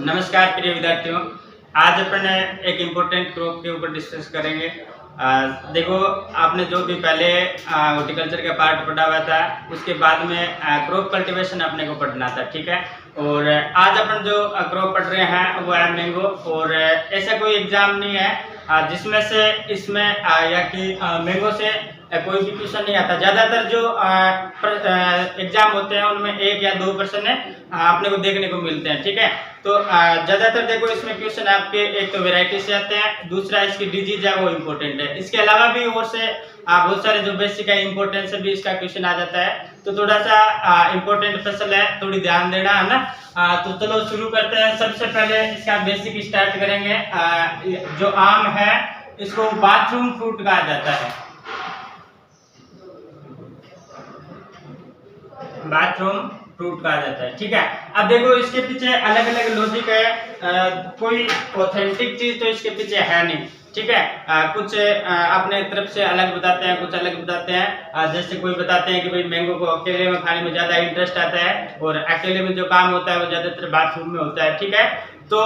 नमस्कार प्रिय विद्यार्थियों। आज अपन एक इम्पोर्टेंट क्रॉप के ऊपर डिस्कस करेंगे। देखो, आपने जो भी पहले हॉर्टिकल्चर का पार्ट पढ़ा हुआ था, उसके बाद में क्रॉप कल्टीवेशन अपने को पढ़ना था, ठीक है। और आज अपन जो क्रॉप पढ़ रहे हैं वो है मैंगो। और ऐसा कोई एग्जाम नहीं है जिसमें से इसमें या कि मैंगो से कोई भी क्वेश्चन नहीं आता। ज़्यादातर जो एग्जाम होते हैं उनमें 1 या 2 प्रश्न अपने को देखने को मिलते हैं, ठीक है। तो ज़्यादातर देखो इसमें क्वेश्चन आपके एक तो वैरायटी से आते हैं, दूसरा इसकी डिजीज है वो इम्पोर्टेंट है। इसके अलावा भी और से बहुत सारे जो बेसिक है इम्पोर्टेंट से भी इसका क्वेश्चन आ जाता है। तो थोड़ा सा इम्पोर्टेंट फसल है, थोड़ी ध्यान देना है ना। तो चलो शुरू करते हैं। सबसे पहले इसका बेसिक स्टार्ट करेंगे। जो आम है इसको बाथरूम फ्रूट कहा जाता है, बाथरूम फ्रूट कहा जाता है, ठीक है। अब देखो इसके पीछे अलग अलग लॉजिक है, कोई ऑथेंटिक चीज तो इसके पीछे है नहीं, ठीक है। कुछ अपने तरफ से अलग बताते हैं, कुछ अलग बताते हैं। जैसे कोई बताते हैं कि भाई मैंगो को अकेले में खाने में ज्यादा इंटरेस्ट आता है और अकेले में जो काम होता है वो ज्यादातर बाथरूम में होता है, ठीक है। तो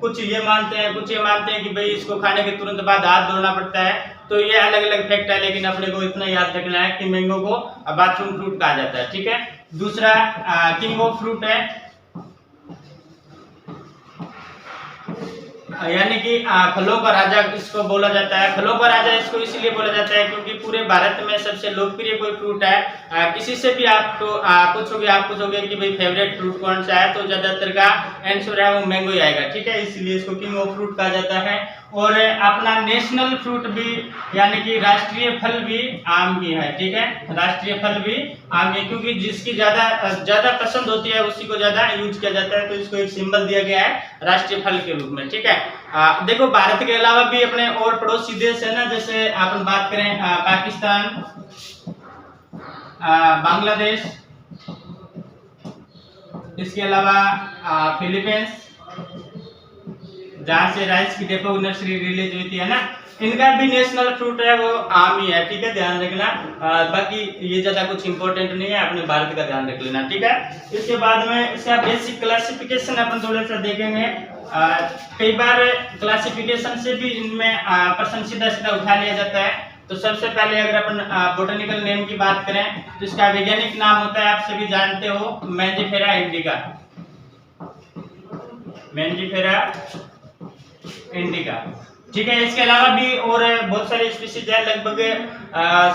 कुछ ये मानते हैं, कुछ ये मानते हैं कि भाई इसको खाने के तुरंत बाद हाथ धोना पड़ता है। तो ये अलग अलग फैक्ट है, लेकिन अपने को इतना याद रखना है कि मैंगो को बाथरूम फ्रूट कहा जाता है, ठीक है। दूसरा किंग ऑफ फ्रूट है, यानी कि फलों का राजा इसको बोला जाता है। फलों का राजा इसको इसीलिए बोला जाता है क्योंकि पूरे भारत में सबसे लोकप्रिय कोई फ्रूट है। किसी से भी आपको आप पूछोगे कि भाई फेवरेट फ्रूट कौन सा है, तो ज्यादातर का आंसर है वो मैंगो ही आएगा, ठीक है। इसलिए इसको किंग ऑफ फ्रूट कहा जाता है। और अपना नेशनल फ्रूट भी यानी कि राष्ट्रीय फल भी आम की है, ठीक है। राष्ट्रीय फल भी आम की, क्योंकि जिसकी ज्यादा पसंद होती है उसी को ज्यादा यूज किया जाता है। तो इसको एक सिंबल दिया गया है राष्ट्रीय फल के रूप में, ठीक है। देखो भारत के अलावा भी अपने और पड़ोसी देश है ना, जैसे अपन बात करें पाकिस्तान, बांग्लादेश, इसके अलावा फिलीपींस, जहाँ से राइस की डेपो नर्सरी रिलीज हुई थी, है ना। इनका भी नेशनल फ्रूट है वो आम ही है, ठीक है, ध्यान रखना। बाकी ये ज्यादा कुछ इंपॉर्टेंट नहीं है, अपने भारत का ध्यान रख लेना, ठीक है। इसके बाद में इसका बेसिक क्लासिफिकेशन अपन थोड़ा सा देखेंगे। कई बार क्लासिफिकेशन से भी इनमें प्रश्न सीधा सीधा उठा लिया जाता है। तो सबसे पहले अगर अपन बोटेनिकल नेम की बात करें तो इसका वैज्ञानिक नाम होता है, आप सभी जानते हो, मैंजीफेरा इंडिका, मैंजीफेरा इंडिका, ठीक है। इसके अलावा भी और बहुत सारे स्पीशीज है, लगभग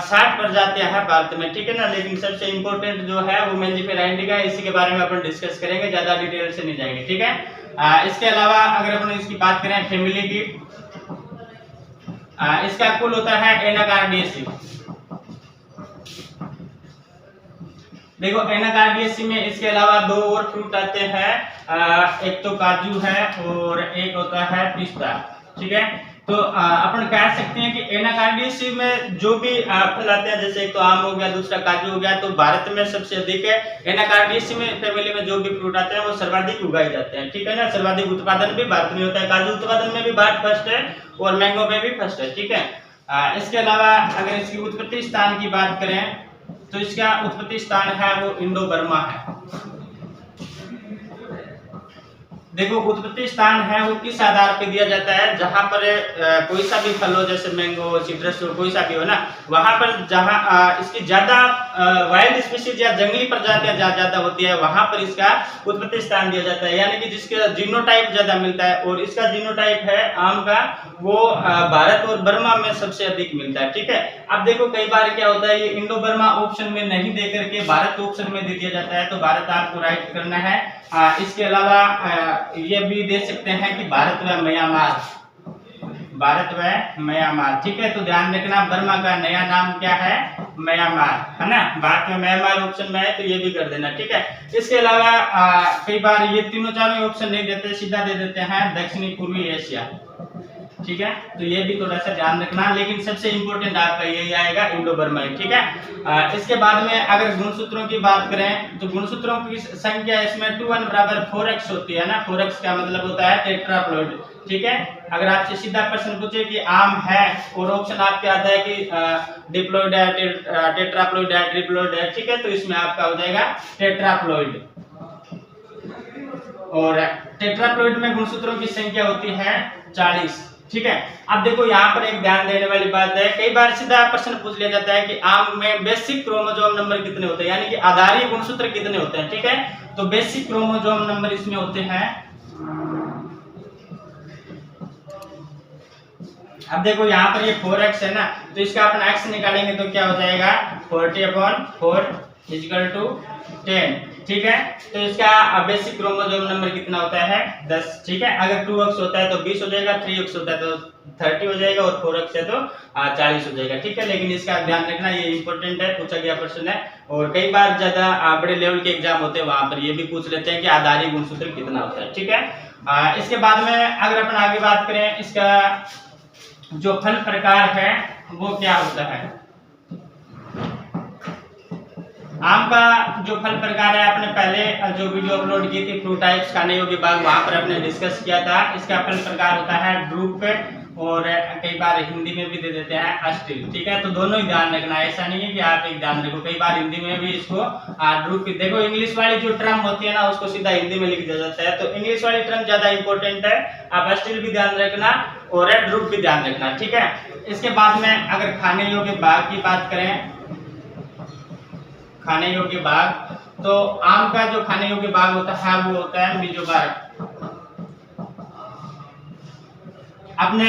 60 प्रजातियां हैं भारत में, ठीक है ना। लेकिन सबसे इंपॉर्टेंट जो है वो मैंजीफेरा इंडिका है, इसी के बारे में अपन डिस्कस करेंगे, ज्यादा डिटेल से नहीं जाएंगे, ठीक है। इसके अलावा अगर अपन इसकी बात करें फैमिली की, इसका कुल होता है एनाकार्डियेसी। देखो एनाकार्डियेसी में इसके अलावा 2 और फ्रूट आते हैं, एक तो काजू है और एक होता है पिस्ता, ठीक है। तो अपन कह सकते हैं कि एनाकार्डियेसी में जो भी फल आते हैं, जैसे एक तो आम हो गया, दूसरा काजू हो गया, तो भारत में सबसे अधिक है। एनाकार्डियेसी में फैमिली में जो भी फ्रूट आते हैं वो सर्वाधिक उगाए जाते हैं, ठीक है ना। सर्वाधिक उत्पादन भी भारत में होता है, काजू उत्पादन में भी भारत फर्स्ट है और मैंगो में भी फर्स्ट है, ठीक है। इसके अलावा अगर इसकी उत्पत्ति स्थान की बात करें तो इसका उत्पत्ति स्थान है वो इंडो बर्मा है। देखो उत्पत्ति स्थान है वो किस आधार पे दिया जाता है, जहां पर कोई सा भी फल हो, जैसे मैंगो, सिट्रस हो, कोई सा भी हो ना, वहां पर जहां इसकी ज्यादा वाइल्ड स्पीशीज या जंगली प्रजातियां ज्यादा होती है, वहां पर इसका उत्पत्ति स्थान दिया जाता है। यानी कि जिसका जीनोटाइप ज्यादा मिलता है, और इसका जीनोटाइप है आम का, वो भारत और बर्मा में सबसे अधिक मिलता है, ठीक है। अब देखो कई बार क्या होता है, ये इंडो बर्मा ऑप्शन में नहीं दे करके भारत ऑप्शन में दे दिया जाता है, तो भारत आपको राइट करना है। इसके अलावा ये भी दे सकते हैं कि भारत व म्यांमार, भारत व म्यांमार, ठीक है। तो ध्यान रखना बर्मा का नया नाम क्या है, म्यांमार, है ना। भारत में म्यांमार ऑप्शन में है तो ये भी कर देना, ठीक है। इसके अलावा कई बार ये तीनों चारों ऑप्शन नहीं देते, सीधा दे देते हैं दक्षिणी पूर्वी एशिया, ठीक है। तो ये भी थोड़ा सा ध्यान रखना, लेकिन सबसे इंपॉर्टेंट आपका यही आएगा इंडो बर्मा, ठीक है। इसके बाद में अगर गुणसूत्रों की बात करें तो गुणसूत्रों की संख्या इसमें 2n बराबर 4x होती है ना। 4x का मतलब होता है टेट्राप्लॉइड, ठीक है। अगर आपसे सीधा प्रश्न पूछे कि आम है और ऑप्शन आपके आता है कि डिप्लॉइड है, टेट्राप्लॉइड है, ट्रिप्लॉइड है, ठीक है, तो इसमें आपका हो जाएगा टेट्राप्लॉइड। और टेट्राप्लॉइड में गुणसूत्रों की संख्या होती है 40। ठीक है। अब देखो यहाँ पर एक ध्यान देने वाली बात है, कई बार सीधा प्रश्न पूछ लिया जाता है कि आम में बेसिक क्रोमोसोम नंबर कितने होते हैं, यानी कि आधारी गुणसूत्र कितने होते हैं। ठीक है, तो बेसिक क्रोमोसोम नंबर इसमें होते हैं, अब देखो यहाँ पर ये 4x है ना, तो इसका अपन x निकालेंगे तो क्या हो जाएगा 40/4 = 10। ठीक है, तो इसका बेसिक क्रोमोसोम नंबर कितना होता है 10। ठीक है, अगर 2x होता है तो 20 हो जाएगा, 3x होता है तो 30 हो जाएगा और 4x है तो 40 हो जाएगा। ठीक है, लेकिन इसका ध्यान रखना, ये इंपॉर्टेंट है, पूछा गया प्रश्न है। और कई बार ज्यादा बड़े लेवल के एग्जाम होते हैं, वहां पर ये भी पूछ लेते हैं कि आधारी गुणसूत्र कितना होता है। ठीक है, इसके बाद में अगर अपन आगे बात करें, इसका जो फल प्रकार है वो क्या होता है। आम का जो फल प्रकार है, आपने पहले जो वीडियो अपलोड की थी फ्रूट टाइप्स खाने योग्य बाग, वहां पर आपने डिस्कस किया था। इसका फल प्रकार होता है ड्रूप, और कई बार हिंदी में भी दे देते हैं अस्टिल। ठीक है, तो दोनों ही ध्यान रखना है, ऐसा नहीं है कि आप एक ध्यान रखो, कई बार हिंदी में भी इसको ड्रूप, देखो इंग्लिश वाली जो टर्म होती है ना उसको सीधा हिंदी में लिख दिया जाता है, तो इंग्लिश वाली टर्म ज्यादा इंपॉर्टेंट है। आप अस्टिल भी ध्यान रखना और ड्रूप भी ध्यान रखना। ठीक है, इसके बाद में अगर खाने योग्य बाग की बात करें, खाने योग्य बाग, तो आम का जो खाने योग्य बाग होता है वो होता है मीजोगार्प। आपने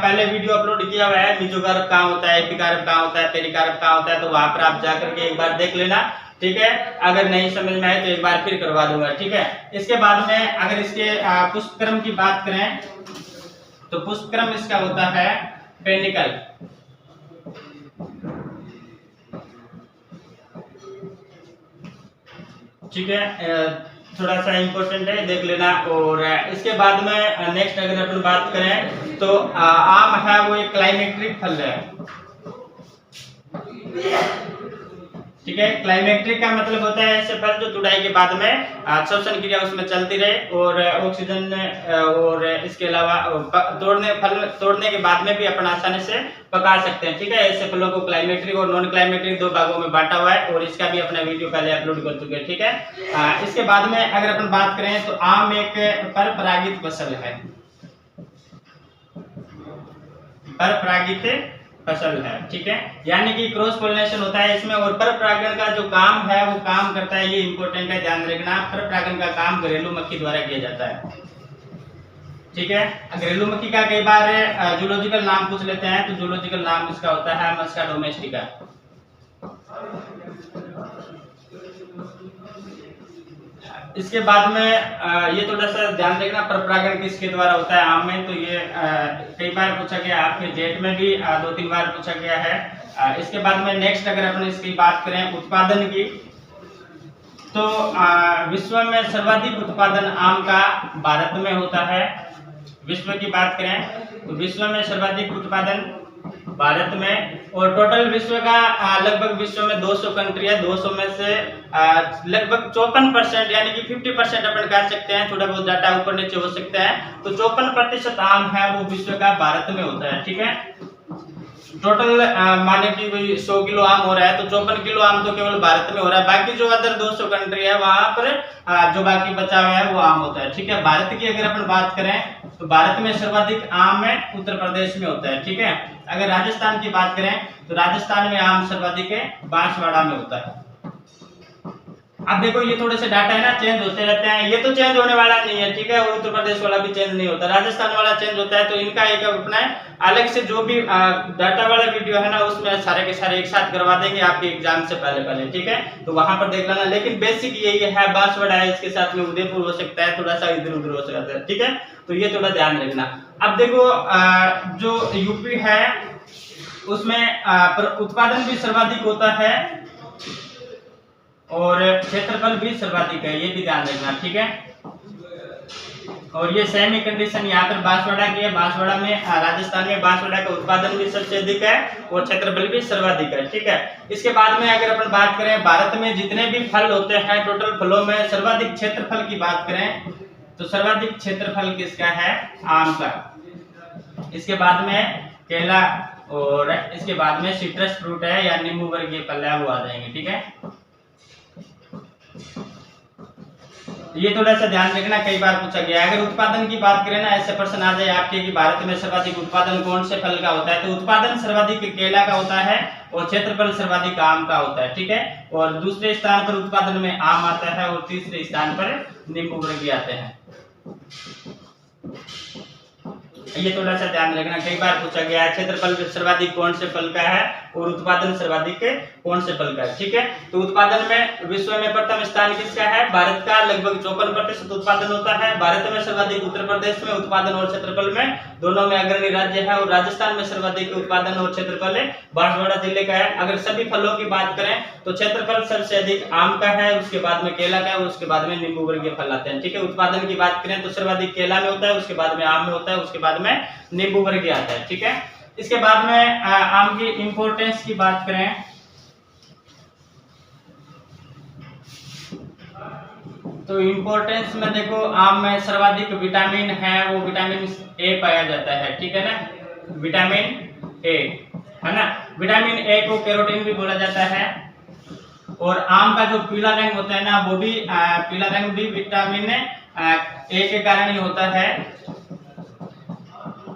पहले वीडियो अपलोड किया हुआ है, मीजोगार्प कहाँ होता है, एपिकार्प कहाँ होता है, पेरिकार्प कहाँ होता है, तो वहां पर आप जाकर के एक बार देख लेना। ठीक है, अगर नहीं समझ में आए तो एक बार फिर करवा दूंगा। ठीक है, इसके बाद में अगर इसके पुष्पक्रम की बात करें, तो पुष्पक्रम इसका होता है पेनिकल। ठीक है, थोड़ा सा इंपॉर्टेंट है, देख लेना। और इसके बाद में नेक्स्ट अगर अपन बात करें तो आम है वो एक क्लाइमेक्ट्रिक फल है। ठीक है, क्लाइमेक्ट्रिक का मतलब होता है ऐसे फल जो तुड़ाई के बाद में श्वसन क्रिया उसमें चलती रहे और ऑक्सीजन, और इसके अलावा तोड़ने के बाद में भी अपन आसानी से पका सकते हैं। ठीक है, ऐसे फलों को क्लाइमेट्रिक और नॉन क्लाइमेट्रिक दो भागों में बांटा हुआ है, और इसका भी अपना वीडियो पहले अपलोड कर चुके हैं। ठीक है, इसके बाद में अगर अपन बात करें तो आम एक परपरागित फसल है, परपरागित फसल है। ठीक है, यानी कि क्रॉस पोलिनेशन होता है इसमें, और परपरागण का जो काम है वो काम करता है, ये इंपॉर्टेंट है, ध्यान रखना। परपरागण का काम घरेलू मक्खी द्वारा किया जाता है। ठीक है, घरेलू मक्खी का कई बार जूलॉजिकल नाम पूछ लेते हैं, तो जूलॉजिकल नाम इसका होता है मस्का डोमेस्टिका। इसके बाद में ये थोड़ा सा ध्यान रखना, परपरागण किसके द्वारा होता है आम में, तो ये कई बार पूछा गया, आपके जेट में भी 2-3 बार पूछा गया है। इसके बाद में नेक्स्ट अगर अपन इसकी बात करें उत्पादन की, तो विश्व में सर्वाधिक उत्पादन आम का भारत में होता है। विश्व की बात करें तो विश्व में सर्वाधिक उत्पादन भारत में, और टोटल विश्व का लगभग विश्व में 200 कंट्री है, 200 में से लगभग 54% यानी कि 50% अपन कह सकते हैं, थोड़ा बहुत डाटा ऊपर नीचे हो सकता है, तो 54% आम है वो विश्व का भारत में होता है। ठीक है, टोटल माने कि भाई 100 किलो आम हो रहा है तो 54 किलो आम तो केवल भारत में हो रहा है, बाकी जो अदर 200 कंट्री है वहां पर जो बाकी बचा हुआ है वो आम होता है। ठीक है, भारत की अगर अपन बात करें तो भारत में सर्वाधिक आम है उत्तर प्रदेश में होता है। ठीक है, अगर राजस्थान की बात करें तो राजस्थान में आम सर्वाधिक है बांसवाड़ा में होता है। अब देखो ये थोड़े से डाटा है ना चेंज होते रहते हैं, ये तो चेंज होने वाला नहीं है। ठीक है, और उत्तर प्रदेश वाला भी चेंज नहीं होता, राजस्थान वाला चेंज होता है, तो इनका एक अपना अलग से जो भी डाटा वाला वीडियो है ना उसमें सारे के सारे एक साथ करवा देंगे आपके एग्जाम से पहले। ठीक है, तो वहां पर देख लेना, लेकिन बेसिक यही है, बांसवाड़ा है, इसके साथ में उदयपुर हो सकता है, थोड़ा सा इधर उधर हो सकता है। ठीक है, तो ये थोड़ा ध्यान रखना। अब देखो जो यूपी है उसमें उत्पादन भी सर्वाधिक होता है और क्षेत्रफल भी सर्वाधिक है, ये भी ध्यान रखना। ठीक है, और ये सेमी कंडीशन यहाँ पर बांसवाड़ा की है, बांसवाड़ा में राजस्थान में बांसवाड़ा का उत्पादन भी सबसे अधिक है और क्षेत्रफल भी सर्वाधिक है। ठीक है, इसके बाद में अगर अपन बात करें भारत में जितने भी फल होते हैं टोटल फलों में सर्वाधिक क्षेत्रफल की बात करें तो सर्वाधिक क्षेत्रफल किसका है, आम का। इसके बाद में केला और इसके बाद में सिट्रस फ्रूट है या नींबू वर्गीय फल है वो आ जाएंगे। ठीक है, ये थोड़ा सा ध्यान रखना, कई बार पूछा गया। अगर उत्पादन की बात करें ना, ऐसे प्रश्न आ जाए आपके कि भारत में सर्वाधिक उत्पादन कौन से फल का होता है, तो उत्पादन सर्वाधिक केला का होता है और क्षेत्रफल सर्वाधिक आम का होता है, ठीक है। और दूसरे स्थान पर उत्पादन में आम आता है और तीसरे स्थान पर नींबू वर्गीय आते हैं। ये थोड़ा सा ध्यान रखना, कई बार पूछा गया है क्षेत्रफल सर्वाधिक कौन से फल का है और उत्पादन सर्वाधिक कौन से फल का है, ठीक है। तो उत्पादन में विश्व में प्रथम स्थान किसका है, भारत का, लगभग 54% उत्पादन होता है। भारत में सर्वाधिक उत्तर प्रदेश में उत्पादन और क्षेत्रफल में दोनों में अग्रणी राज्य है, और राजस्थान में सर्वाधिक उत्पादन और क्षेत्रफल बांसवाड़ा जिले का है। अगर सभी फलों की बात करें तो क्षेत्रफल सबसे अधिक आम का है, उसके बाद में केला का है, उसके बाद में नींबू वर्गीय फल आते हैं, ठीक है। उत्पादन की बात करें तो सर्वाधिक केला में होता है, उसके बाद में आम में होता है, उसके बाद में नींबू वर्गीय आता है, ठीक है। इसके बाद में आम की इंपॉर्टेंस की बात करें तो इंपॉर्टेंस में देखो, आम में सर्वाधिक विटामिन है वो विटामिन ए पाया जाता है, ठीक है ना, विटामिन ए है ना। विटामिन ए को कैरोटीन भी बोला जाता है। और आम का जो पीला रंग होता है ना, वो भी पीला रंग भी विटामिन ए के कारण ही होता है,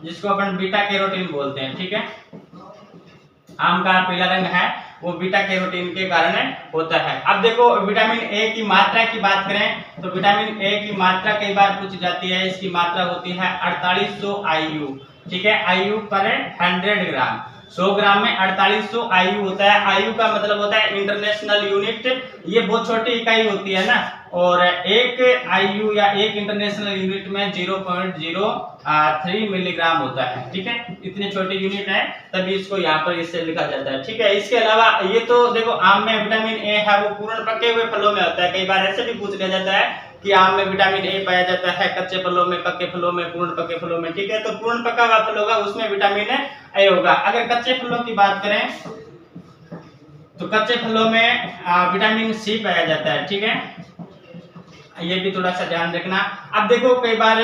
जिसको अपन बीटा कैरोटीन बोलते हैं, ठीक है। आम का पीला रंग है वो बीटा कैरोटीन के कारण होता है। अब देखो विटामिन ए की मात्रा की बात करें तो विटामिन ए की मात्रा कई बार पूछी जाती है। इसकी मात्रा होती है 4800 IU, ठीक है। IU पर 100 ग्राम, 100 ग्राम में 4800 IU होता है। IU का मतलब होता है इंटरनेशनल यूनिट, ये बहुत छोटी इकाई होती है ना, और एक IU या एक इंटरनेशनल यूनिट में 0.03 मिलीग्राम होता है, ठीक है। इतनी छोटी यूनिट है, तभी इसको यहाँ पर इससे लिखा जाता है, ठीक है। इसके अलावा ये तो देखो आम में विटामिन ए है वो पूर्ण पके हुए फलों में होता है। कई बार ऐसे भी पूछ लिया जाता है कि आम में विटामिन ए पाया जाता है कच्चे फलों में, पके फलों में, पूर्ण पके फलों में, ठीक है। तो पूर्ण पका हुआ फल होगा उसमें विटामिन ए होगा। अगर कच्चे फलों की बात करें तो कच्चे फलों में विटामिन सी पाया जाता है, ठीक है। ये भी थोड़ा सा ध्यान रखना। अब देखो कई बार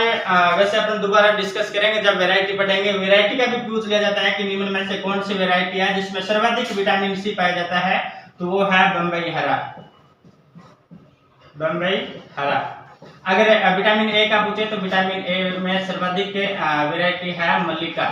वैसे अपन दोबारा डिस्कस करेंगे जब वैरायटी पढ़ेंगे, वैरायटी का भी पूछ लिया जाता है कि निम्न में से कौन सी वैरायटी है जिसमें सर्वाधिक विटामिन सी पाया जाता है, तो वो है बम्बई हरा, बम्बई हरा। अगर विटामिन ए का पूछे तो विटामिन ए में सर्वाधिक वैरायटी है मल्लिका,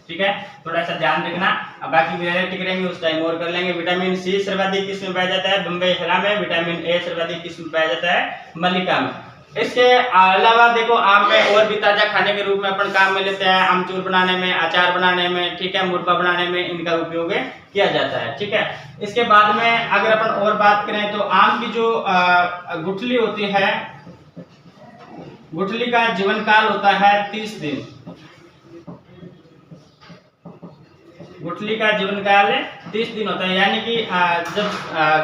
ठीक है। थोड़ा सा ध्यान रखना, अब बाकी वैरायटी करेंगे उस टाइम और कर लेंगे। विटामिन सी सर्वाधिक किस में पाया जाता है, बम्बई हरा में। विटामिन ए सर्वाधिक किस में पाया जाता है, मल्लिका में। इसके अलावा देखो आम में और भी ताजा खाने के रूप में अपन काम में लेते हैं, आमचूर बनाने में, अचार बनाने में, ठीक है, मुरब्बा बनाने में इनका उपयोग किया जाता है, ठीक है। इसके बाद में अगर अपन और बात करें तो आम की जो गुठली होती है, गुठली का जीवन काल होता है 30 दिन। गुठली का जीवन काल 30 दिन होता है, यानी कि जब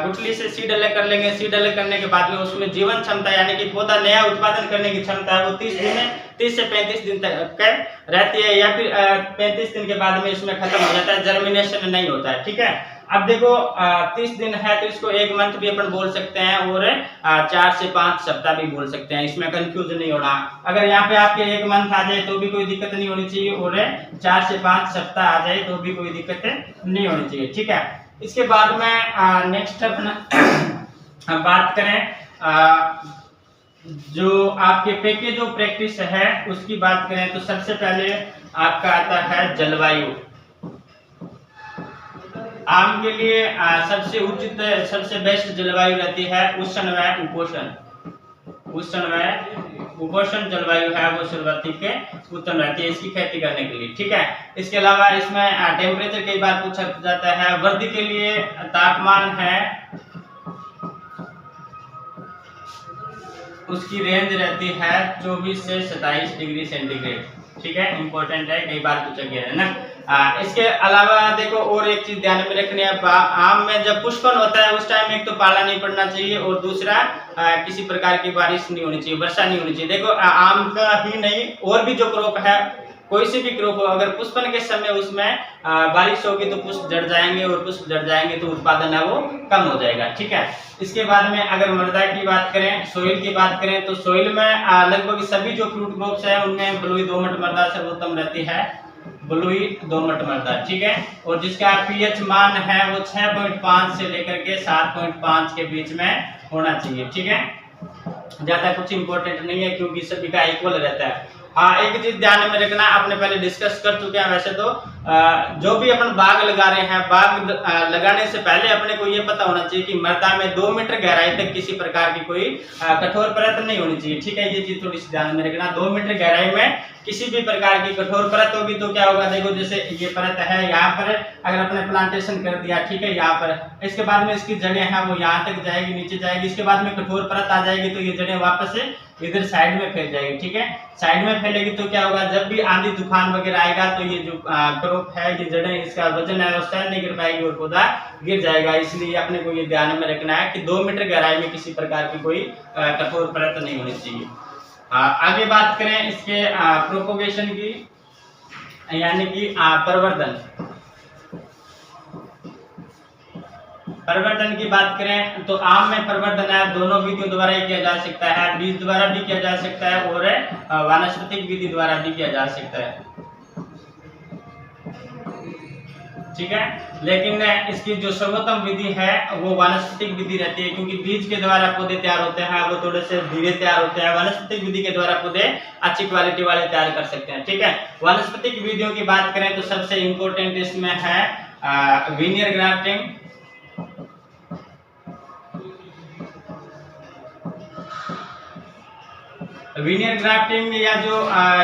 गुठली से सीड अलग कर लेंगे, सीड अलग करने के बाद में उसमें जीवन क्षमता यानी कि पौधा नया उत्पादन करने की क्षमता है वो 30 से 35 दिन तक रहती है, या फिर 35 दिन के बाद में इसमें खत्म हो जाता है, जर्मिनेशन नहीं होता है, ठीक है। अब देखो 30 दिन है तो इसको 1 मंथ भी अपन बोल सकते हैं और 4 से 5 सप्ताह भी बोल सकते हैं, इसमें कंफ्यूज नहीं होना। अगर यहाँ पे आपके 1 मंथ आ जाए तो भी कोई दिक्कत नहीं होनी चाहिए, और 4 से 5 सप्ताह आ जाए तो भी कोई दिक्कत नहीं होनी चाहिए, ठीक है। इसके बाद में नेक्स्ट अपना बात करें जो आपके पैकेज ऑफ प्रैक्टिस है उसकी बात करें तो सबसे पहले आपका आता है जलवायु। आम के लिए सबसे उचित, सबसे बेस्ट जलवायु रहती है उष्ण व उपोष्ण। उष्ण व उपोष्ण जलवायु है वो सर्वाधिक उत्तम रहती है इसकी खेती करने के लिए, ठीक है। इसके अलावा इसमें टेम्परेचर कई बार पूछा जाता है। वृद्धि के लिए तापमान है, उसकी रेंज रहती है 24 से 27 डिग्री सेंटीग्रेड, ठीक है। इंपॉर्टेंट है, कई बार पूछा गया है ना। इसके अलावा देखो और एक चीज ध्यान में रखनी है, आम में जब पुष्पन होता है उस टाइम एक तो पाला नहीं पड़ना चाहिए और दूसरा किसी प्रकार की बारिश नहीं होनी चाहिए, वर्षा नहीं होनी चाहिए। देखो आम का ही नहीं और भी जो क्रॉप है, कोई सी भी क्रॉप हो, अगर पुष्पन के समय उसमें बारिश होगी तो पुष्प झड़ जाएंगे और पुष्प झड़ जाएंगे तो उत्पादन है वो कम हो जाएगा, ठीक है। इसके बाद में अगर मृदा की बात करें, सोइल की बात करें तो सोइल में लगभग सभी जो फ्रूट क्रॉप्स है उनमें बलुई दोमट मृदा सर्वोत्तम रहती है, बलुई दोमट मृदा, ठीक है। और जिसका पीएच मान है वो 6.5 से लेकर के 7.5 के बीच में होना चाहिए, ठीक है। ज़्यादा कुछ इंपॉर्टेंट नहीं है क्योंकि सभी का इक्वल रहता है। हाँ, एक चीज ध्यान में रखना, आपने पहले डिस्कस कर चुके हैं वैसे तो, जो भी अपन बाग लगा रहे हैं, बाग लगाने से पहले अपने को ये पता होना चाहिए कि मृदा में 2 मीटर गहराई तक किसी प्रकार की कोई कठोर परत नहीं होनी चाहिए। ठीक है, ये चीज थोड़ी सी ध्यान में रखना। 2 मीटर गहराई में किसी भी प्रकार की कठोर परत होगी तो क्या होगा, देखो जैसे ये परत है, यहाँ पर अगर अपने प्लांटेशन कर दिया, ठीक है, यहाँ पर, इसके बाद में इसकी जड़ें हैं वो यहाँ तक जाएगी, नीचे जाएगी, इसके बाद में कठोर परत आ जाएगी तो ये जड़ें वापस से इधर साइड में फैल जाएगी। ठीक है, साइड में फैलेगी तो क्या होगा, जब भी आंधी तूफान वगैरह आएगा तो ये जो क्रॉप है, ये जड़ें, इसका वजन है वो सहन नहीं कर पाएगी और पौधा गिर जाएगा। इसलिए अपने को ये ध्यान में रखना है कि 2 मीटर गहराई में किसी प्रकार की कोई कठोर परत नहीं होनी चाहिए। आगे बात करें इसके प्रोपोगेशन की, यानी कि परिवर्तन की बात करें तो आम में परिवर्तन है दोनों विधियों द्वारा ही किया जा सकता है, बीज द्वारा भी किया जा सकता है और वानस्पतिक विधि द्वारा भी किया जा सकता है। ठीक है, लेकिन इसकी जो सर्वोत्तम विधि है वो वानस्पतिक विधि रहती है, क्योंकि बीज के द्वारा पौधे तैयार होते हैं वो थोड़े से धीरे तैयार होते हैं, वानस्पतिक विधि के द्वारा पौधे अच्छी क्वालिटी वाले तैयार कर सकते हैं। ठीक है, वानस्पतिक विधियों की बात करें तो सबसे इंपॉर्टेंट इसमें है वीनियर ग्राफ्टिंग, वीनियर ग्राफ्टिंग या जो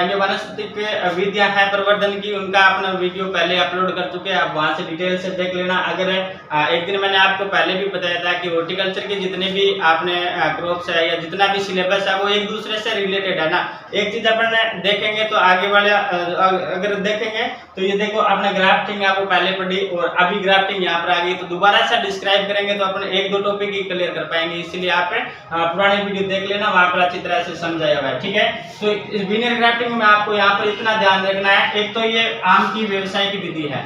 ये वानस्पतिक विधियां है प्रवर्धन की, उनका अपना वीडियो पहले अपलोड कर चुके हैं, आप वहां से डिटेल से देख लेना। अगर एक दिन मैंने आपको पहले भी बताया था कि हॉर्टिकल्चर के जितने भी आपने क्रॉप्स है या जितना भी सिलेबस है वो एक दूसरे से रिलेटेड है ना। एक चीज अपन देखेंगे तो आगे वाले अगर देखेंगे तो ये देखो आपने ग्राफ्टिंग आपको पहले पढ़ी और अभी ग्राफ्टिंग यहाँ पर आ गई, तो दोबारा से डिस्क्राइब करेंगे तो अपन 1-2 टॉपिक ही क्लियर कर पाएंगे। इसलिए आप पुराने वीडियो देख लेना, वहां पर अच्छी तरह से समझाया हुआ है। ठीक है, तो इस वीनियर ग्राफ्टिंग में आपको यहाँ पर इतना ध्यान रखना है, एक तो ये आम की व्यवसायिक विधि है,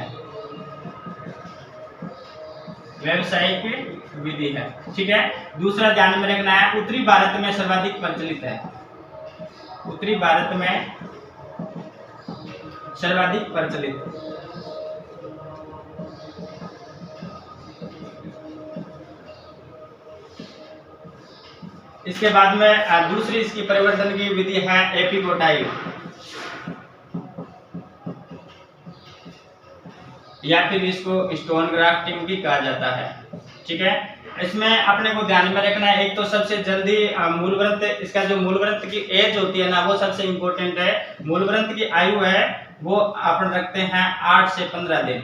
व्यवसायिक विधि है। ठीक है, दूसरा ध्यान में रखना है उत्तरी भारत में सर्वाधिक प्रचलित है, उत्तरी भारत में सर्वाधिक प्रचलित। इसके बाद में दूसरी इसकी परिवर्तन की विधि है एपिकोटाइल, या फिर इसको स्टोन ग्राफ्टिंग भी कहा जाता है। ठीक है, इसमें अपने को ध्यान में रखना है, एक तो सबसे जल्दी मूलव्रंत, इसका जो मूलव्रंत की एज होती है ना वो सबसे इंपॉर्टेंट है। मूलव्रंत की आयु है वो अपन रखते हैं 8 से 15 दिन।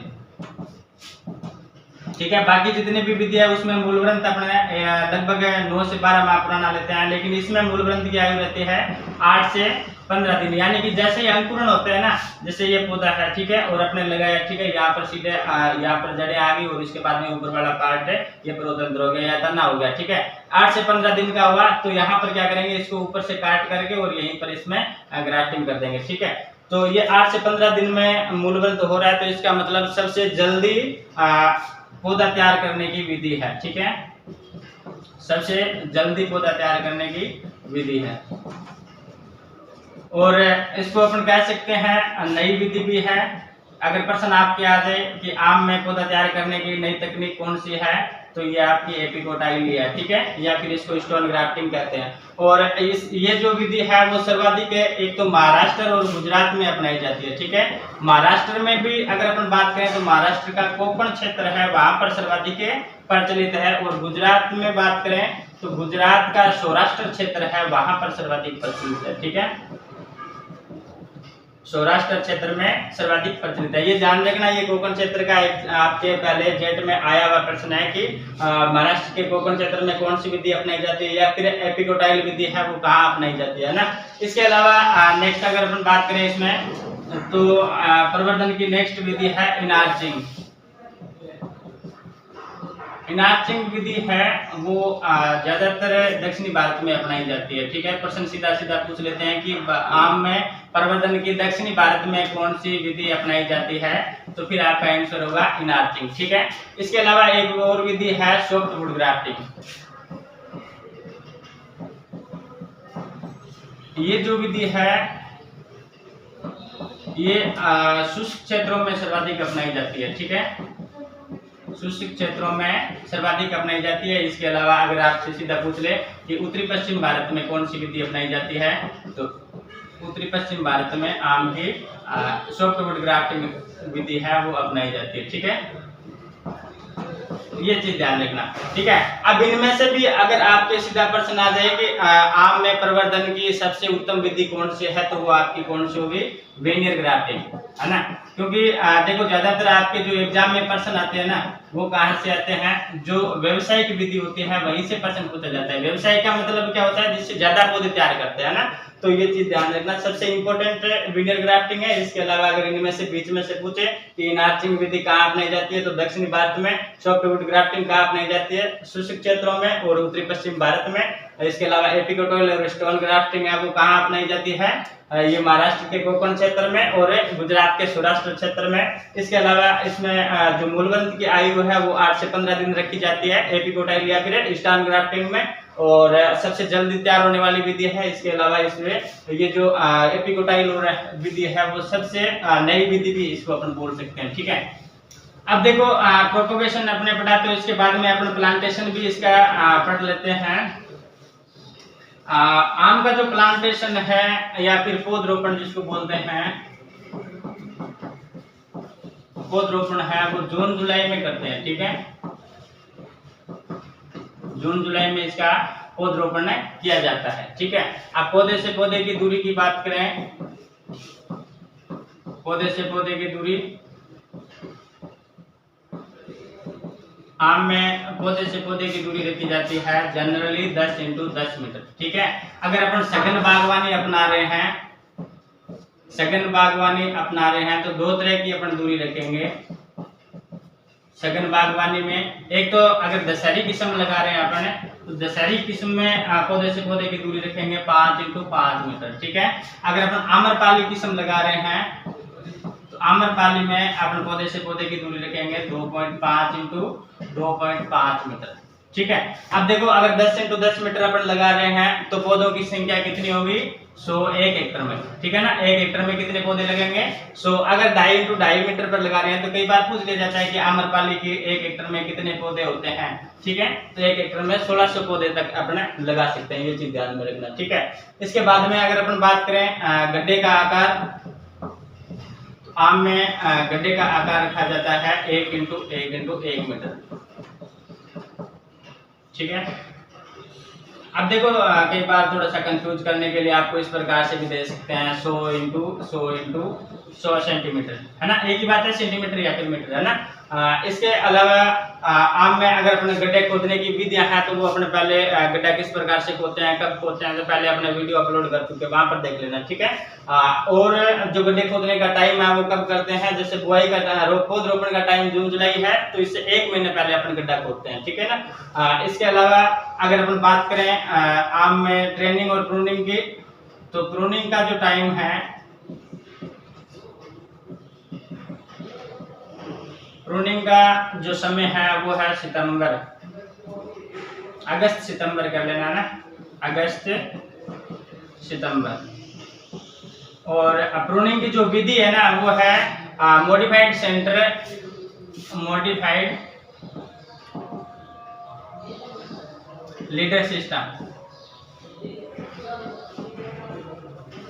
ठीक है, बाकी जितने भी विधि है उसमें मूलव्रंत अपने लगभग 9 से 12 माह पुराना लेते हैं, लेकिन इसमें मूलव्रंत की आयु रहती है 8 से 15 दिन। यानी कि जैसे ही अंकुरण होते हैं ना, जैसे ये पौधा है, ठीक है, और अपने लगाया, ठीक है, यहाँ पर सीधे यहाँ पर जड़ें आ गई और इसके बाद में ऊपर वाला पार्ट है ये प्रोतंत्र हो गया या तना हो गया। ठीक है, 8 से 15 दिन का हुआ तो यहाँ पर क्या करेंगे, इसको ऊपर से काट करके और यहीं पर इसमें ग्राफ्टिंग कर देंगे। ठीक है, तो ये 8 से 15 दिन में मूलव्रंत हो रहा है, तो इसका मतलब सबसे जल्दी पौधा तैयार करने की विधि है। ठीक है, सबसे जल्दी पौधा तैयार करने की विधि है, और इसको अपन कह सकते हैं नई विधि भी है। अगर प्रश्न आपके आ जाए कि आम में पौधा तैयार करने की नई तकनीक कौन सी है, तो ये आपकी एपिकोटाइल है। ठीक है, या फिर इसको स्टोन ग्राफ्टिंग कहते हैं। और ये जो विधि है वो सर्वाधिक एक तो महाराष्ट्र और गुजरात में अपनाई जाती है। ठीक है, महाराष्ट्र में भी अगर अपन बात करें तो महाराष्ट्र का कोंकण क्षेत्र है वहां पर सर्वाधिक प्रचलित है, और गुजरात में बात करें तो गुजरात का सौराष्ट्र क्षेत्र है वहां पर सर्वाधिक प्रचलित है। ठीक है, सौराष्ट्र क्षेत्र में सर्वाधिक प्रचलित है। ये ध्यान रखना, ये कोंकण क्षेत्र का एक आपके पहले जेट में आया हुआ प्रश्न है कि महाराष्ट्र के कोंकण क्षेत्र में कौन सी विधि अपनाई जाती है या फिर एपिकोटाइल विधि है वो कहाँ अपनाई जाती है ना। इसके अलावा नेक्स्ट अगर अपन बात करें इसमें तो प्रवर्धन की नेक्स्ट विधि है इनार्चिंग। इनार्चिंग विधि है वो ज्यादातर दक्षिणी भारत में अपनाई जाती है। ठीक है, प्रश्न सीधा सीधा पूछ लेते हैं कि आम में प्रवर्धन की दक्षिणी भारत में कौन सी विधि अपनाई जाती है, तो फिर आपका आंसर होगा इनार्चिंग। ठीक है, इसके अलावा एक और विधि है सॉफ्टवुड ग्राफ्टिंग। ये जो विधि है ये शुष्क क्षेत्रों में सर्वाधिक अपनाई जाती है। ठीक है, शुष्क क्षेत्रों में सर्वाधिक अपनाई जाती है। इसके अलावा अगर आपसे सीधा पूछ ले कि उत्तरी पश्चिम भारत में कौन सी विधि अपनाई जाती है, तो उत्तरी पश्चिम भारत में आम की सॉफ्टवुड ग्राफ्टिंग विधि है वो अपनाई जाती है। ठीक है, ये चीज ध्यान रखना। ठीक है, अब इनमें से भी अगर आपके सीधा प्रश्न आ जाए कि आम में प्रवर्धन की सबसे उत्तम विधि कौन सी है, तो वो आपकी कौन सी होगी, वेनियर ग्राफ्टिंग, है ना। क्योंकि देखो ज्यादातर आपके जो एग्जाम में प्रश्न आते हैं ना, वो कहाँ से आते हैं, जो व्यवसायिक विधि होती है वहीं से प्रश्न पूछा जाता है। व्यवसाय का मतलब क्या होता है, जिससे ज्यादा पौधे तैयार करते हैं ना, तो ये चीज ध्यान रखना। सबसे इंपॉर्टेंट वेनियर ग्राफ्टिंग है। इसके अलावा अगर इनमें से बीच में से पूछे कि इनार्चिंग विधि कहाँ अपनाई जाती है, तो दक्षिणी भारत में। सॉफ्टवुड ग्राफ्टिंग कहाँ अपनाई जाती है, शुष्क क्षेत्रों में और उत्तरी पश्चिम भारत में। इसके अलावा एपिकोटोल और स्टोन ग्राफ्टिंग है वो कहाँ अपनाई जाती है, ये महाराष्ट्र के कोकण क्षेत्र में और गुजरात के सौराष्ट्र क्षेत्र में। इसके अलावा इसमें जो मूलवंत की आयु है वो 8 से 15 दिन रखी जाती है एपिकोटाइल या फिर स्टोन ग्राफ्टिंग में, और सबसे जल्दी तैयार होने वाली विधि है। इसके अलावा इसमें ये जो एपिकोटाइल विधि है वो सबसे नई विधि भी इसको अपन बोल सकते हैं। ठीक है, अब देखो प्रोपोगेशन अपने पढ़ा, तो इसके बाद में अपन प्लांटेशन भी इसका पढ़ लेते हैं। आम का जो प्लांटेशन है या फिर पौधरोपण जिसको बोलते हैं, पौधरोपण है वो जून जुलाई में करते हैं। ठीक है, जून जुलाई में इसका पौधरोपण किया जाता है। ठीक है, अब पौधे से पौधे की दूरी की बात करें, पौधे से पौधे की दूरी आम में पौधे से पौधे की दूरी रखी जाती है जनरली 10 × 10 मीटर। ठीक है, अगर अपन सघन बागवानी अपना रहे हैं, सघन बागवानी अपना रहे हैं, तो दो तरह की अपन दूरी रखेंगे सघन बागवानी में। एक तो अगर दशहरी किस्म लगा रहे हैं अपन, तो दशहरी किस्म में पौधे से पौधे की दूरी रखेंगे 5 × 5 मीटर। ठीक है, अगर अपन आम्रपाली किस्म लगा रहे हैं, तो आम्रपाली में अपन पौधे से पौधे की दूरी रखेंगे 2.5 × 2.5 मीटर। ठीक है, अब देखो अगर 10 × 10 मीटर अपन लगा रहे हैं, तो पौधों की संख्या कितनी होगी, 100 1 हेक्टर में। ठीक है ना, 1 हेक्टर में कितने पौधे लगेंगे, 100। अगर 2.5 × 2.5 मीटर पर लगा रहे हैं, तो कई बार पूछ लिया जाता है कि आम्रपाली के 1 हेक्टर में कितने पौधे होते हैं। ठीक है, तो 1 हेक्टर में 1600 पौधे तक अपने लगा सकते हैं, ये चीज ध्यान में रखना। ठीक है, इसके बाद में अगर अपन बात करें गड्ढे का आकार, आम में गड्ढे का आकार रखा जाता है 1 × 1 × 1 मीटर। ठीक है, अब देखो कई बार थोड़ा सा कंफ्यूज करने के लिए आपको इस प्रकार से भी दे सकते हैं 100 × 100 × 100 सेंटीमीटर, है ना, एक ही बात है सेंटीमीटर या फिर मीटर, है ना। इसके अलावा आम में अगर अपने गड्ढे खोदने की विधियां हैं, तो वो अपने पहले गड्ढा किस प्रकार से खोदते हैं, कब खोदते हैं, तो पहले अपने वीडियो अपलोड कर चुके हैं, वहां पर देख लेना। ठीक है, और जो गड्ढे खोदने का टाइम है वो कब करते हैं, जैसे बुआई का पौधरोपण का टाइम जून जुलाई है, तो इससे 1 महीने पहले अपन गड्ढा खोदते हैं। ठीक है ना। इसके अलावा अगर अपन बात करें आम में ट्रेनिंग और प्रूनिंग की, तो प्रूनिंग का जो टाइम है, प्रूनिंग का जो समय है वो है सितंबर, अगस्त सितंबर कर लेना ना, अगस्त सितंबर। और प्रूनिंग की जो विधि है ना वो है modified centre, modified leader system.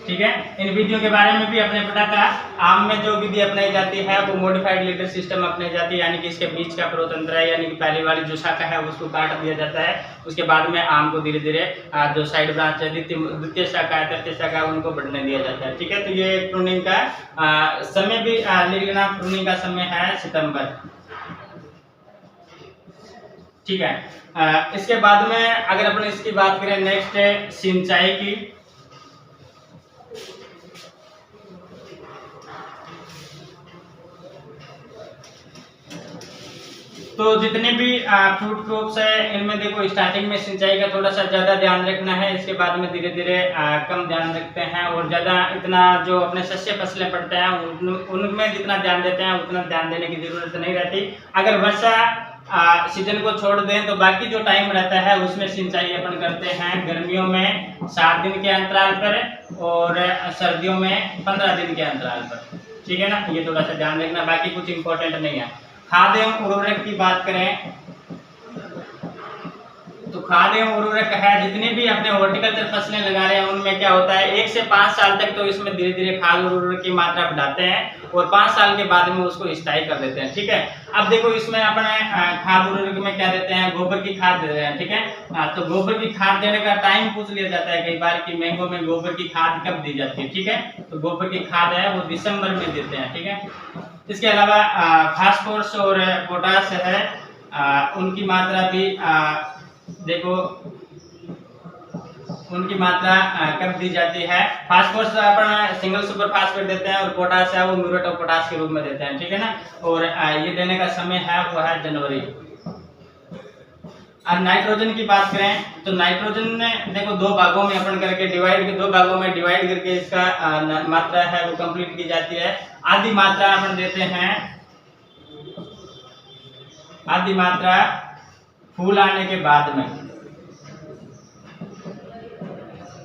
ठीक है, इन विधियों के बारे में भी अपने पता था। आम में जो विधि अपनाई जाती है वो मॉडिफाइड लीडर सिस्टम अपनाई जाती है, यानी कि इसके बीच का प्रोतंत्र है, यानी कि पहली वाली जो शाखा है उसको काट दिया जाता है, उसके बाद में आम को धीरे धीरे जो साइड ब्रांच है, द्वितीय शाखा है, तृतीय शाखा है, उनको बढ़ने दिया जाता है। ठीक है, तो ये प्रूनिंग का समय भी लिखना, प्रूनिंग का समय है सितंबर। ठीक है, इसके बाद में अगर अपन इसकी बात करें, नेक्स्ट है सिंचाई की। तो जितने भी फ्रूट क्रॉप्स है, इनमें देखो स्टार्टिंग में सिंचाई का थोड़ा सा ज्यादा ध्यान रखना है, इसके बाद में धीरे धीरे कम ध्यान रखते हैं, और ज्यादा इतना जो अपने सस्य फसलें पड़ते हैं उनमें जितना ध्यान देते हैं उतना ध्यान देने की जरूरत नहीं रहती। अगर वर्षा सीजन को छोड़ दें तो बाकी जो टाइम रहता है उसमें सिंचाई अपन करते हैं, गर्मियों में 7 दिन के अंतराल पर और सर्दियों में 15 दिन के अंतराल पर। ठीक है ना, ये थोड़ा सा ध्यान रखना, बाकी कुछ इंपॉर्टेंट नहीं है। खाद एवं उर्वरक की बात करें तो खाद एवं उर्वरक है, जितने भी अपने हॉर्टिकल्चर फसलें लगा रहे हैं उनमें क्या होता है 1 से 5 साल तक तो इसमें धीरे धीरे खाद और उर्वरक की मात्रा बढ़ाते हैं और 5 साल के बाद में उसको स्थायी कर देते हैं। ठीक है, अब देखो इसमें अपने खाद उर्वरक में क्या देते हैं, गोबर की खाद दे रहे हैं। ठीक है, तो गोबर की खाद देने का टाइम पूछ लिया जाता है कई बार कि मैंगो में गोबर की खाद कब दी जाती है। ठीक है, तो गोबर की खाद है वो दिसंबर में देते हैं। ठीक है, इसके अलावा फास्फोरस और पोटाश है, उनकी मात्रा भी देखो उनकी मात्रा कब दी जाती है। फास्फोरस अपन सिंगल सुपर फास्फेट देते हैं और पोटाश है वो म्यूरेट ऑफ पोटाश के रूप में देते हैं। ठीक है ना, और ये देने का समय है वो है जनवरी। अब नाइट्रोजन की बात करें तो नाइट्रोजन में देखो 2 भागों में अपन करके दो भागों में डिवाइड करके इसका मात्रा है वो कंप्लीट की जाती है। आधी मात्रा अपन देते हैं, आधी मात्रा फूल आने के बाद में,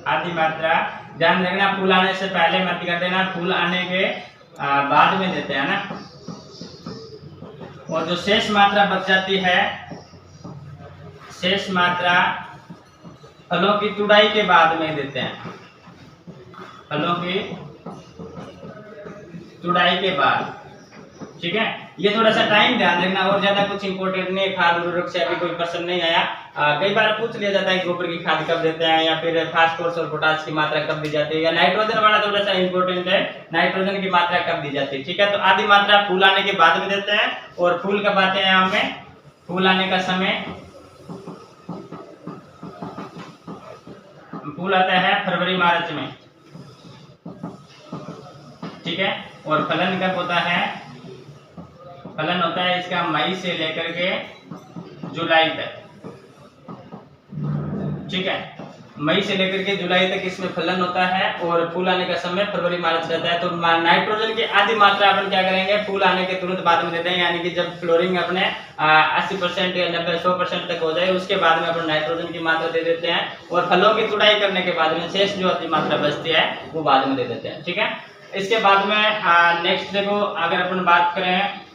आधी मात्रा ध्यान रखना फूल आने से पहले मत कर देना, फूल आने के बाद में देते हैं ना। और जो शेष मात्रा बच जाती है, शेष मात्रा फलों की तुड़ाई के बाद में देते हैं, फलों की तुड़ाई के बाद। ठीक है, ये थोड़ा सा टाइम ध्यान रखना और ज्यादा कुछ इंपॉर्टेंट नहीं है। खाद उर्वरक से अभी कोई प्रश्न नहीं आया। कई बार पूछ लिया जाता है गोबर की खाद कब देते हैं या फिर फास्फोरस और पोटाश की मात्रा कब दी जाती है, या नाइट्रोजन वाला थोड़ा सा इंपॉर्टेंट है, नाइट्रोजन की मात्रा कब दी जाती है। ठीक है, तो आधी मात्रा फूल आने के बाद में देते हैं और फूल कब आते हैं हमें, फूल आने का समय फूल आता है फरवरी मार्च में। ठीक है, और फलन कब होता है, फलन होता है इसका मई से लेकर के जुलाई तक। ठीक है, मई से लेकर के जुलाई तक इसमें फलन होता है और फूल आने का समय फरवरी मार्च रहता है। तो नाइट्रोजन की आधी मात्रा अपन क्या करेंगे, फूल आने के तुरंत बाद में देते हैं, यानी कि जब फ्लोरिंग अपने 80% या 90-100% तक हो जाए उसके बाद में अपन नाइट्रोजन की मात्रा दे देते हैं और फलों की तुड़ाई करने के बाद में शेष जो आधी मात्रा बचती है वो बाद में दे देते हैं। ठीक है, इसके बाद में नेक्स्ट देखो अगर अपन बात करें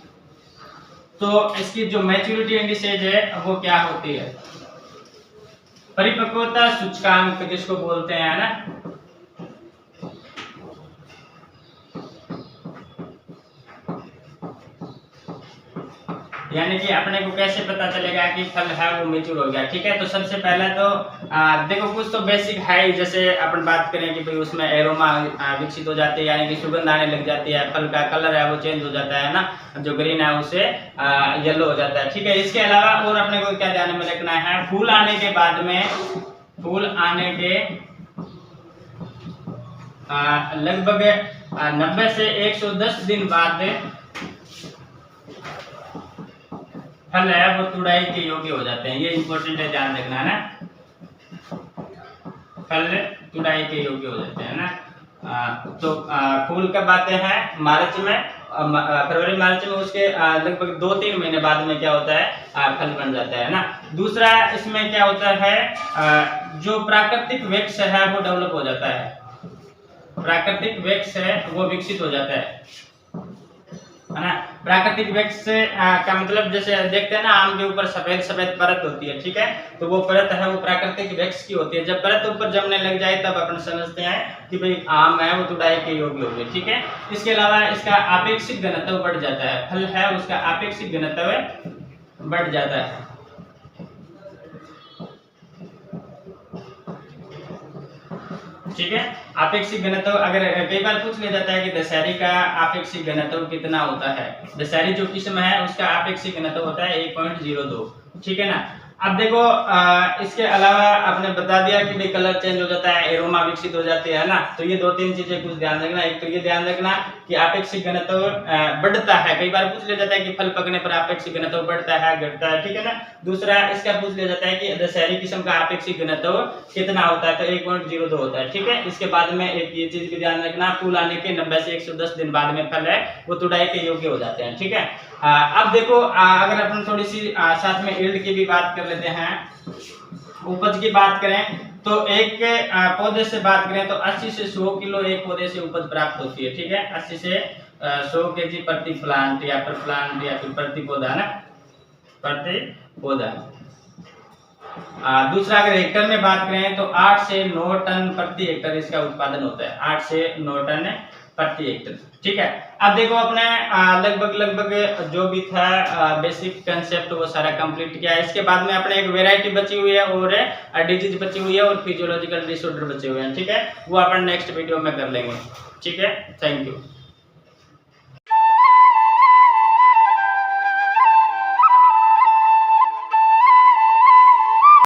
तो इसकी जो मैच्योरिटी इंडिसेज है वो क्या होती है, परिपक्वता सूचकांक जिसको बोलते हैं ना। यानी कि अपने को कैसे पता चलेगा कि फल है वो मेच्योर हो गया। ठीक है, तो सबसे पहले तो देखो कुछ तो बेसिक है, जैसे अपन बात करें कि भाई उसमें एरोमा विकसित हो जाती है, यानी कि सुगंध आने लग जाती है, फल का कलर है वो चेंज हो जाता है ना, जो ग्रीन है उसे येलो हो जाता है। ठीक है, इसके अलावा और अपने को क्या ध्यान में रखना है, फूल आने के बाद में, फूल आने के लगभग 90 से 110 दिन बाद फल है वो तुड़ाई के योग्य हो जाते हैं। ये इंपॉर्टेंट है, ध्यान रखना है ना, फल तुड़ाई के योग्य हो जाते हैं ना। तो फूल कब आते हैं, मार्च में, फरवरी मार्च में, उसके लगभग 2-3 महीने बाद में क्या होता है फल बन जाता है ना। दूसरा इसमें क्या होता है, जो प्राकृतिक वृक्ष है वो डेवलप हो जाता है, प्राकृतिक वृक्ष है वो विकसित हो जाता है ना। प्राकृतिक वृक्ष से का मतलब जैसे देखते हैं ना आम के ऊपर सफेद सफेद परत होती है। ठीक है, तो वो परत है वो प्राकृतिक वृक्ष की होती है। जब परत ऊपर जमने लग जाए तब अपन समझते हैं कि भाई आम है वो तुड़ाई के योग्य हो गए। ठीक है, इसके अलावा इसका आपेक्षिक घनत्व बढ़ जाता है, फल है उसका आपेक्षिक घनत्व बढ़ जाता है। ठीक है, आपेक्षिक घनत्व अगर कई बार पूछ लिया जाता है कि दशहरी का आपेक्षिक घनत्व कितना होता है, दशहरी जो किस्म है उसका आपेक्षिक घनत्व होता है 1.02। ठीक है ना। अब देखो इसके अलावा आपने बता दिया कि भाई कलर चेंज हो जाता है, एरोमा विकसित हो जाती है ना। तो ये 2-3 चीजें कुछ ध्यान रखना। एक तो ये ध्यान रखना कि आपेक्षिक घनत्व बढ़ता है, कई बार पूछ लिया जाता है कि फल पकने पर आपेक्षिक घनत्व बढ़ता है घटता है। ठीक है ना। दूसरा इसका पूछ लिया जाता है कि दशहरी किस्म का आपेक्षिक घनत्व कितना होता है, तो 1.02 होता है। ठीक है, इसके बाद में एक ये चीज भी ध्यान रखना, फूल आने के 90 से 110 दिन बाद में फल है वो तुड़ाई के योग्य हो जाते हैं। ठीक है, अब देखो अगर अपन थोड़ी सी साथ में यील्ड की भी बात कर लेते हैं, उपज की बात करें तो एक पौधे से बात करें तो 80 से 100 किलो एक पौधे से उपज प्राप्त होती है। ठीक है, 80 से 100 kg प्रति प्लांट या फिर प्रति पौधा ना, प्रति पौधा। दूसरा अगर हेक्टर में बात करें तो 8 से 9 टन प्रति हेक्टर इसका उत्पादन होता है, 8 से 9 टन प्रति हेक्टर। ठीक है, अब देखो अपने लगभग जो भी था बेसिक कंसेप्ट वो सारा कंप्लीट किया है। इसके बाद में अपने एक वेराइटी बची हुई है और डिजीज बची हुई है और फिजियोलॉजिकल डिसऑर्डर बचे हुए हैं। ठीक है, वो अपन नेक्स्ट वीडियो में कर लेंगे। ठीक है, थैंक यू।